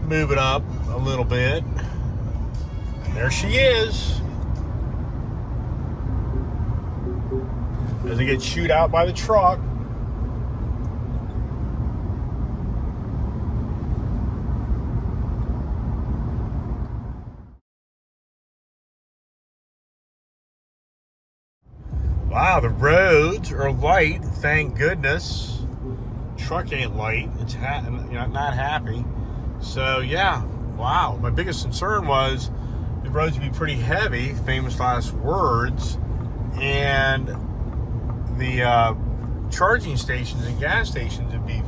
move it up a little bit. And there she is. As I get chewed out by the truck. Wow, the roads are light, thank goodness. Truck ain't light. It's not happy. So yeah, wow. My biggest concern was the roads would be pretty heavy, famous last words, and the charging stations and gas stations would be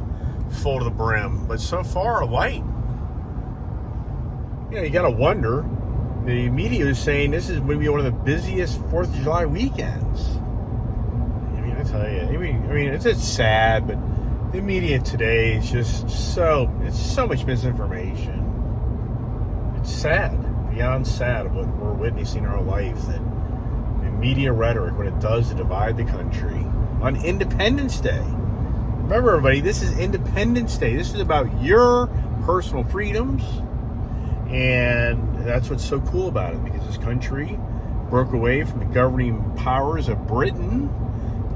full to the brim. But so far, light. You got to wonder. The media is saying this is maybe one of the busiest 4th of July weekends. I mean, I tell you, it's sad, but the media today is just it's so much misinformation. It's sad, beyond sad, of what we're witnessing in our life, that the media rhetoric, what it does to divide the country on Independence Day. Remember, everybody, this is Independence Day. This is about your personal freedoms, and that's what's so cool about it, because this country broke away from the governing powers of Britain,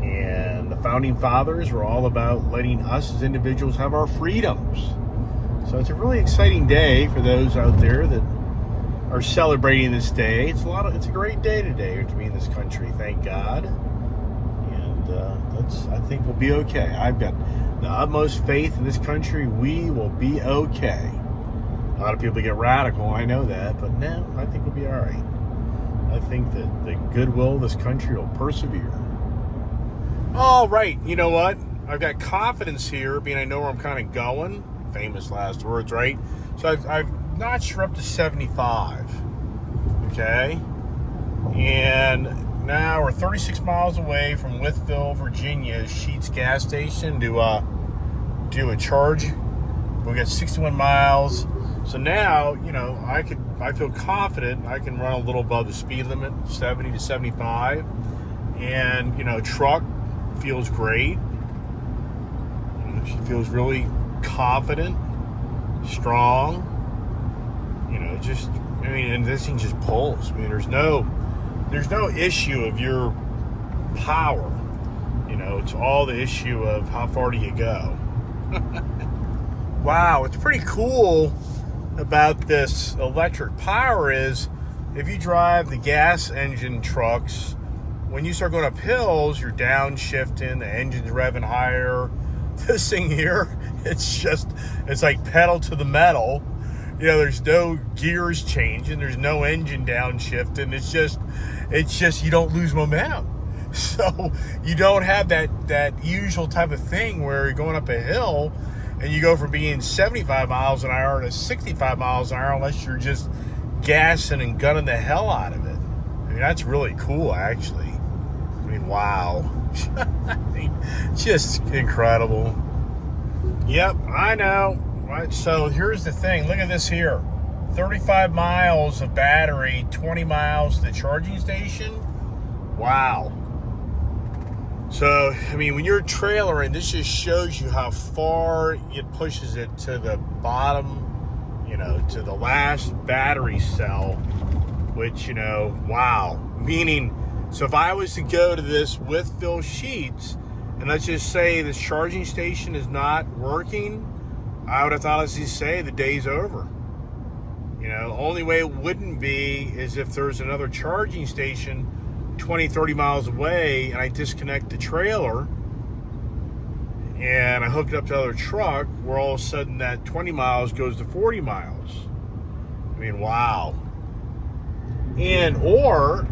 and the founding fathers were all about letting us as individuals have our freedoms. So it's a really exciting day for those out there that are celebrating this day. It's a great day today to be in this country, thank God. And I think we'll be okay. I've got the utmost faith in this country. We will be okay. A lot of people get radical, I know that, but no, I think we'll be all right. I think that the goodwill of this country will persevere. All right, you know what? I've got confidence here, being I know where I'm kind of going. Famous last words, right? So I've notched her up to 75. Okay? And now we're 36 miles away from Wytheville, Virginia's Sheets gas station to do a charge. We got 61 miles. So now, I feel confident I can run a little above the speed limit, 70 to 75. And, truck feels great. She feels really confident, strong. And this thing just pulls. There's no issue of your power. It's all the issue of how far do you go. Wow, it's pretty cool about this electric power is if you drive the gas engine trucks, when you start going up hills, you're downshifting, the engine's revving higher. This thing here, it's like pedal to the metal. there's no gears changing, there's no engine downshifting. It's just you don't lose momentum. So you don't have that usual type of thing where you're going up a hill and you go from being 75 miles an hour to 65 miles an hour unless you're just gassing and gunning the hell out of it. I mean, that's really cool, actually. I mean, wow. I mean, just incredible. Yep, I know. Right, so here's the thing. Look at this here. 35 miles of battery, 20 miles to the charging station. Wow. So, I mean, when you're trailering, this just shows you how far it pushes it to the bottom, to the last battery cell, which, wow. Meaning, so if I was to go to this with fill sheets, and let's just say this charging station is not working, I would have honestly say the day's over. Only way it wouldn't be is if there's another charging station 20, 30 miles away and I disconnect the trailer and I hook it up to the other truck where all of a sudden that 20 miles goes to 40 miles. I mean, wow. Or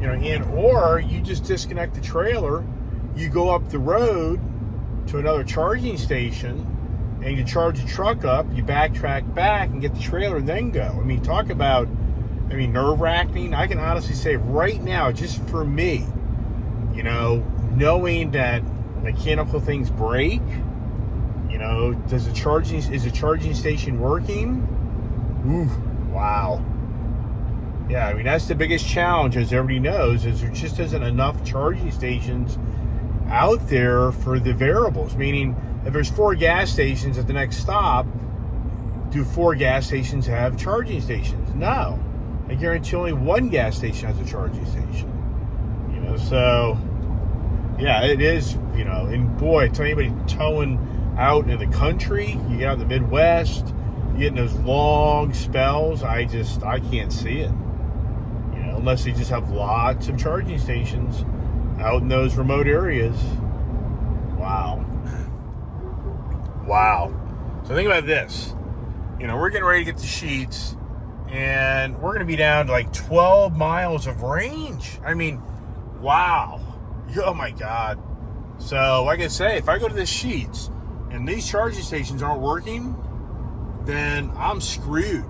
you just disconnect the trailer, you go up the road to another charging station and you charge the truck up, you backtrack back and get the trailer and then go. I mean, talk about, nerve-wracking. I can honestly say right now, just for me, knowing that mechanical things break, is the charging station working? Ooh, wow. Yeah, I mean, that's the biggest challenge, as everybody knows, is there just isn't enough charging stations out there for the variables. Meaning, if there's 4 gas stations at the next stop, do 4 gas stations have charging stations? No. I guarantee only 1 gas station has a charging station. So, yeah, it is, and boy, tell anybody towing out in the country, you get out in the Midwest, you get in those long spells, I can't see it. Unless they just have lots of charging stations out in those remote areas. Wow. So think about this. We're getting ready to get the sheets, and we're going to be down to like 12 miles of range. I mean, wow. Oh my God. So, like I say, if I go to the sheets and these charging stations aren't working, then I'm screwed.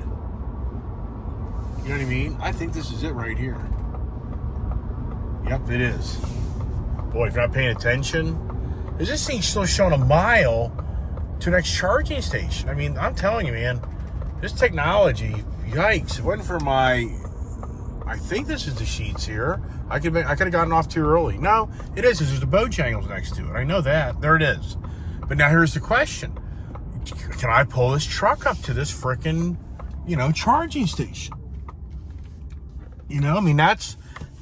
You know what I mean? I think this is it right here. Yep, it is. Boy, if you're not paying attention, is this thing still showing a mile to the next charging station? I mean, I'm telling you, man, this technology, yikes. If it wasn't for I think this is the sheets here. I could have gotten off too early. No, it is. There's the Bojangles next to it. I know that. There it is. But now here's the question. Can I pull this truck up to this frickin', charging station? I mean, that's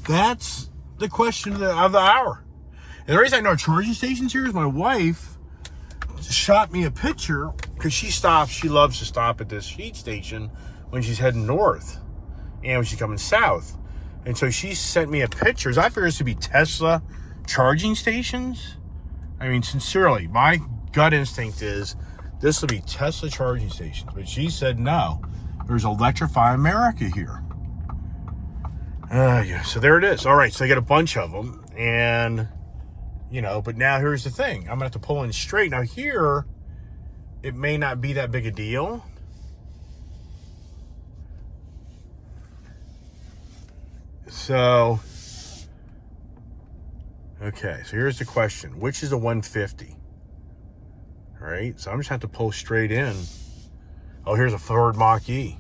the question of the hour. And the reason I know charging stations here is my wife shot me a picture because she loves to stop at this heat station when she's heading north and when she's coming south. And so she sent me a picture. I figured this would be Tesla charging stations. I mean, sincerely, my gut instinct is this will be Tesla charging stations. But she said, no, there's Electrify America here. Yeah, so there it is. All right, so I got a bunch of them. And, but now here's the thing. I'm going to have to pull in straight. Now here, it may not be that big a deal. So, okay, so here's the question. Which is a 150? All right, so I'm just going to have to pull straight in. Oh, here's a Ford Mach-E.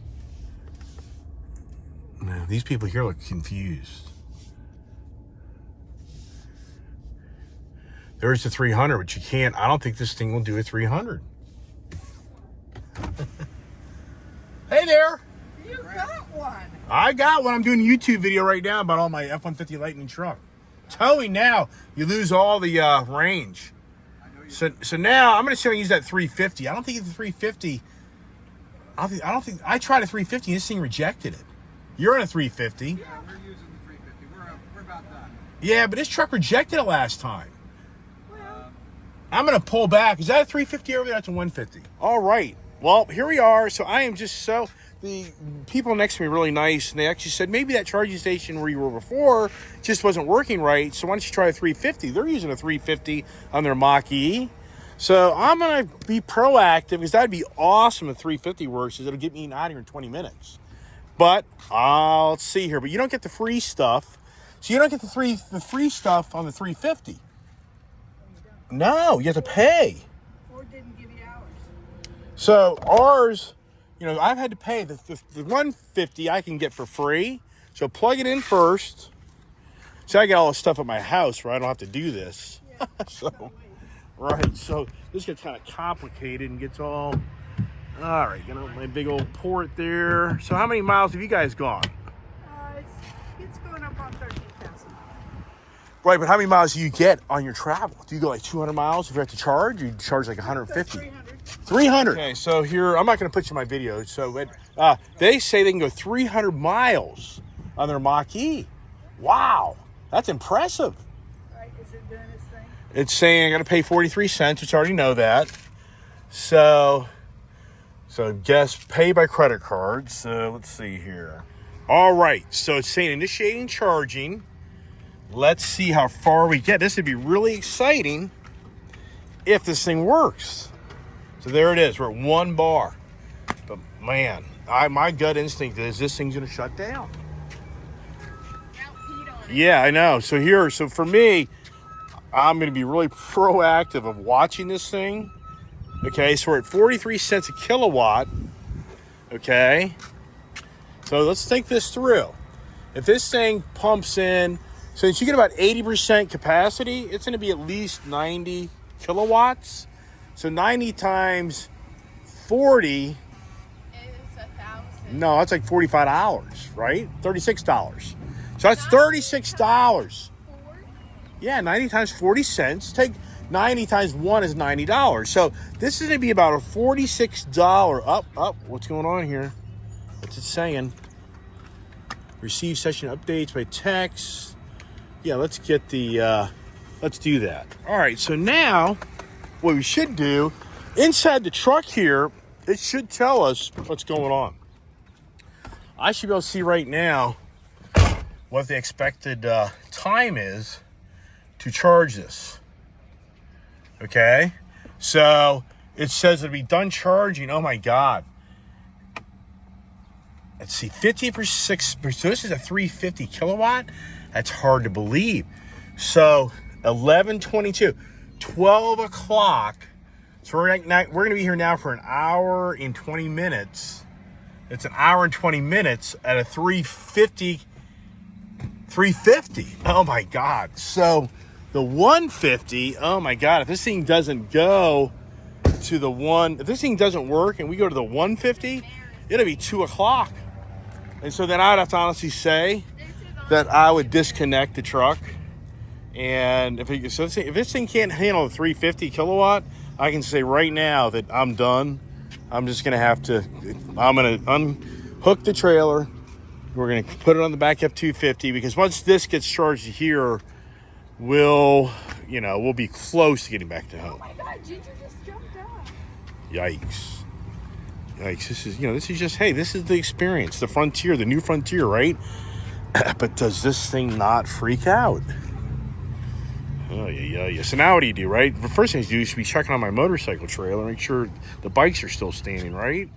Now, these people here look confused. There's the 300, but you can't. I don't think this thing will do a 300. Hey there. You got one. I got one. I'm doing a YouTube video right now about all my F-150 Lightning truck. Towing now, you lose all the range. So now I'm going to say I use that 350. I don't think it's the 350. I don't think I tried a 350 and this thing rejected it. You're on a 350. Yeah, we're using the 350. We're about done. Yeah, but this truck rejected it last time. I'm going to pull back. Is that a 350 over there? That's a 150. All right. Well, here we are. So I am just so... the people next to me were really nice, and they actually said maybe that charging station where you were before just wasn't working right, so why don't you try a 350? They're using a 350 on their Mach-E. So I'm going to be proactive, because that'd be awesome if 350 works, because it'll get me out of here in 20 minutes. But I'll see here. But you don't get the free stuff. So you don't get the free stuff on the 350. No, you have to pay. Ford didn't give you hours. So ours, you know, I've had to pay. The 150 I can get for free. So plug it in first. So I got all this stuff at my house where I don't have to do this. Yeah. So, right. So this gets kind of complicated and gets all right. Got my big old port there. So how many miles have you guys gone? It's going up on 13,000. Right, but how many miles do you get on your travel? Do you go like 200 miles if you have to charge? Or you charge like 150? 300. Okay, so here, I'm not going to put you in my video. So they say they can go 300 miles on their Mach-E. Wow, that's impressive. Right, is it doing its thing? It's saying I got to pay 43 cents, which I already know that. So guess pay by credit card. So let's see here. All right, so it's saying initiating charging. Let's see how far we get. This would be really exciting if this thing works. So there it is. We're at 1 bar. But man, my gut instinct is this thing's going to shut down. Yeah, I know. So for me, I'm going to be really proactive of watching this thing. Okay, so we're at 43 cents a kilowatt. Okay. So let's think this through. If this thing pumps in, since you get about 80% capacity, it's going to be at least 90 kilowatts. So 90 times 40 is 1,000. No, that's like $45, right? $36. So that's $36. Yeah, 90 times 40 cents. Take 90 times 1 is $90. So this is going to be about a $46 up. What's going on here? What's it saying? Receive session updates by text. Yeah, let's get let's do that. All right, so now what we should do, inside the truck here, it should tell us what's going on. I should be able to see right now what the expected time is to charge this. Okay, so it says it'll be done charging. Oh my God. Let's see, 50%. So this is a 350 kilowatt. That's hard to believe. So 11:22, 12 o'clock. So we're going to be here now for an hour and 20 minutes. It's an hour and 20 minutes at a 350. Oh my God. So the 150, oh my God, if this thing doesn't go to the if this thing doesn't work and we go to the 150, it'll be 2 o'clock. And so then I would have to honestly say that I would disconnect the truck. And if this thing can't handle a 350 kilowatt, I can say right now that I'm done. I'm just going to unhook the trailer. We're going to put it on the back F-250, because once this gets charged here, we'll be close to getting back to home. Oh my God, Ginger just jumped up. Yikes. This is just, hey, this is the experience, the frontier, the new frontier, right? But does this thing not freak out? Oh, yeah. So now what do you do, right? The first thing you do is be checking on my motorcycle trailer, make sure the bikes are still standing, right?